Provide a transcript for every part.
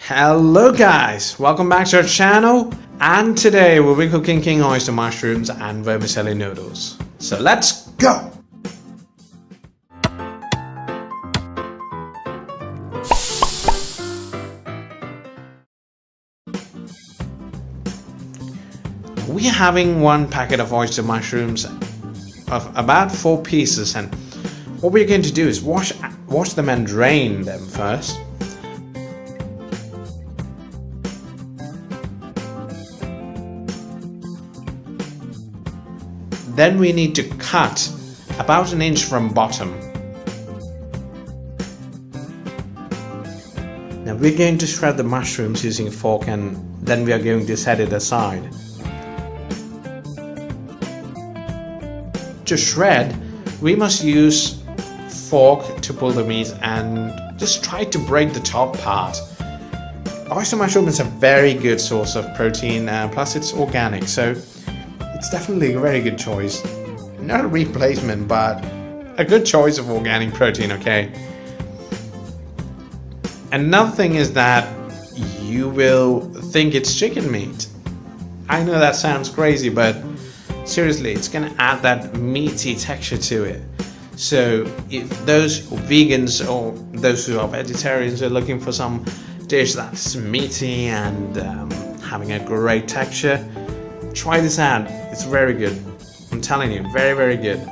Hello guys, welcome back to our channel, and today we'll be cooking king oyster mushrooms and vermicelli noodles. So let's go! We're having one packet of oyster mushrooms of about 4 pieces, and what we're going to do is wash them and drain them first. Then we need to cut about 1 inch from bottom. Now we're going to shred the mushrooms using a fork, and then we are going to set it aside. To shred, we must use fork to pull the meat and just try to break the top part. Oyster mushroom is a very good source of protein, plus it's organic, so it's definitely a very good choice. Not a replacement, but a good choice of organic protein, okay? Another thing is that you will think it's chicken meat. I know that sounds crazy, but seriously, it's gonna add that meaty texture to it. So if those vegans or those who are vegetarians are looking for some dish that's meaty and having a great texture, try this out. It's very good. I'm telling you, very, very good.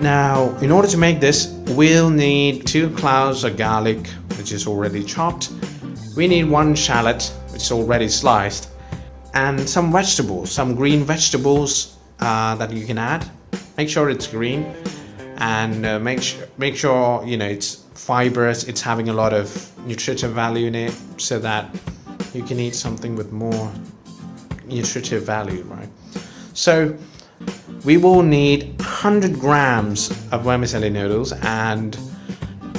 Now, in order to make this, we'll need 2 cloves of garlic, which is already chopped. We need 1 shallot, which is already sliced, and some vegetables, some green vegetables that you can add. Make sure it's green, and make sure you know it's fibrous. It's having a lot of nutritive value in it, so that you can eat something with more nutritive value, right? So we will need 100 grams of vermicelli noodles, and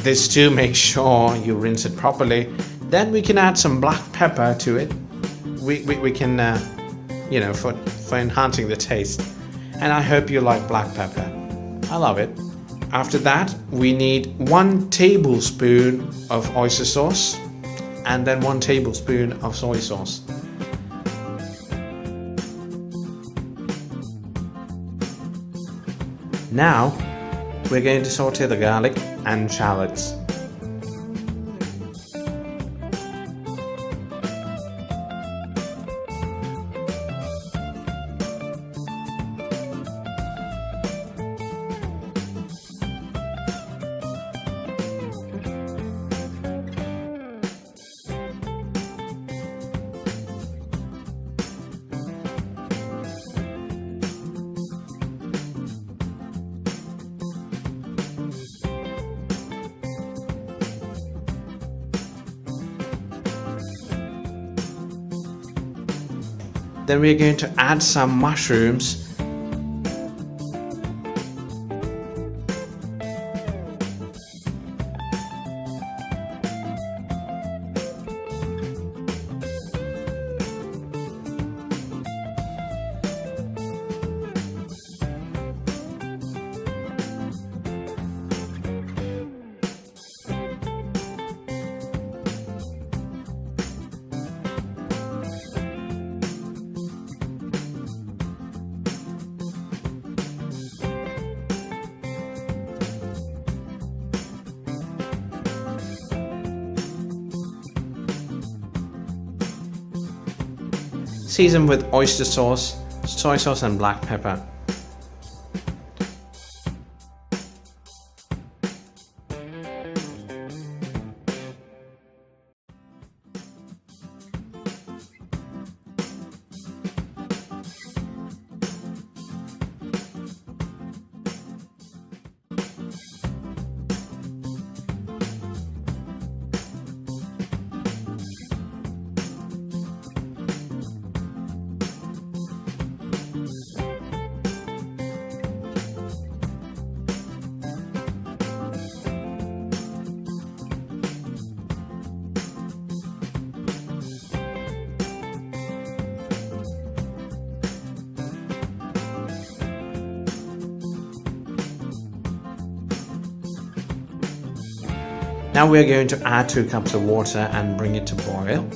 this too, make sure you rinse it properly. Then we can add some black pepper to it. We can, you know, for enhancing the taste. And I hope you like black pepper. I love it. After that, we need 1 tablespoon of oyster sauce, and then 1 tablespoon of soy sauce. Now, we're going to saute the garlic and shallots. Then we're going to add some mushrooms. Season with oyster sauce, soy sauce and black pepper. Now we are going to add 2 cups of water and bring it to boil.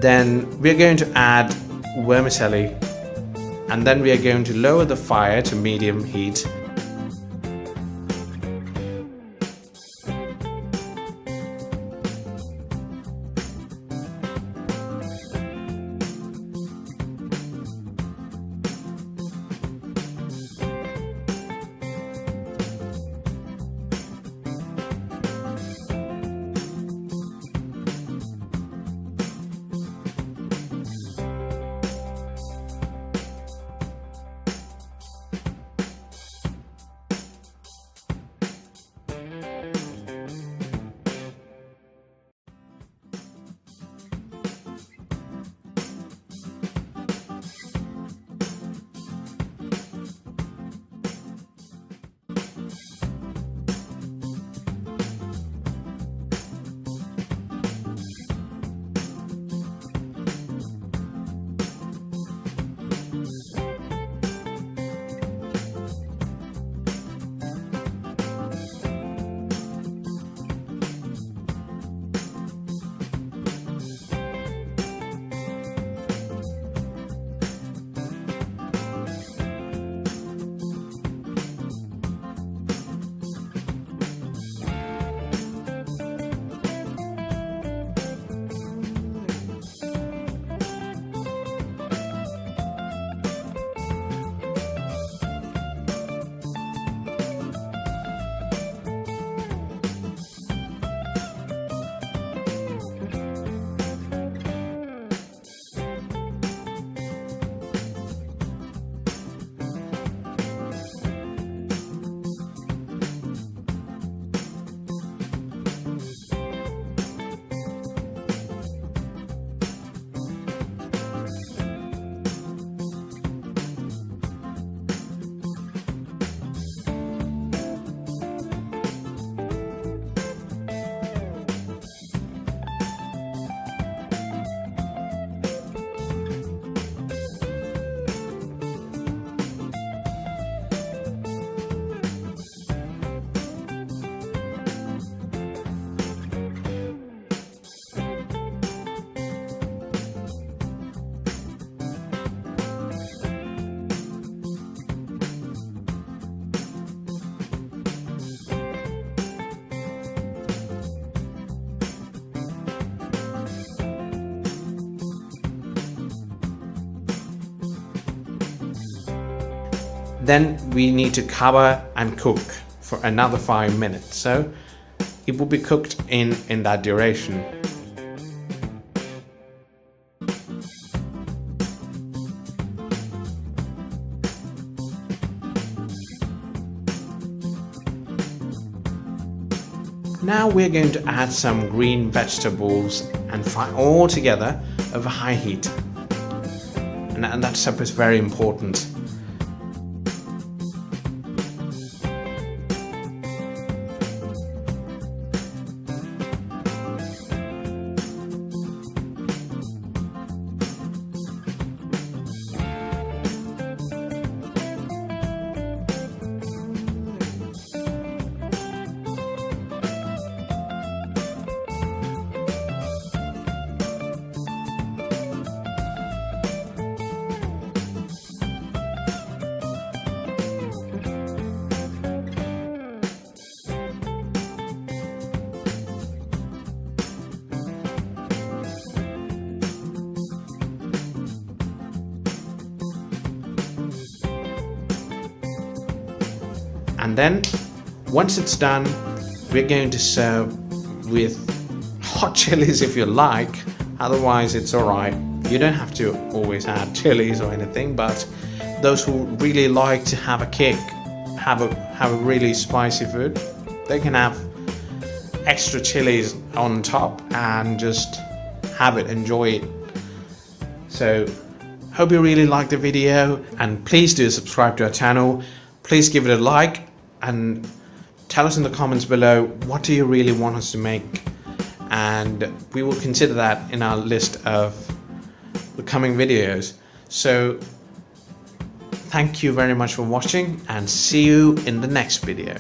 Then we are going to add vermicelli, and then we are going to lower the fire to medium heat. Then we need to cover and cook for another 5 minutes. So it will be cooked in that duration. Now we're going to add some green vegetables and fry all together over high heat. And that step is very important. then once it's done, we're going to serve with hot chilies if you like. Otherwise it's alright. You don't have to always add chilies or anything, but those who really like to have a kick, have a really spicy food, they can have extra chilies on top and just have it, enjoy it. So hope you really liked the video, and please do subscribe to our channel. Please give it a like and tell us in the comments below what do you really want us to make, and we will consider that in our list of the coming videos. So thank you very much for watching, and see you in the next video.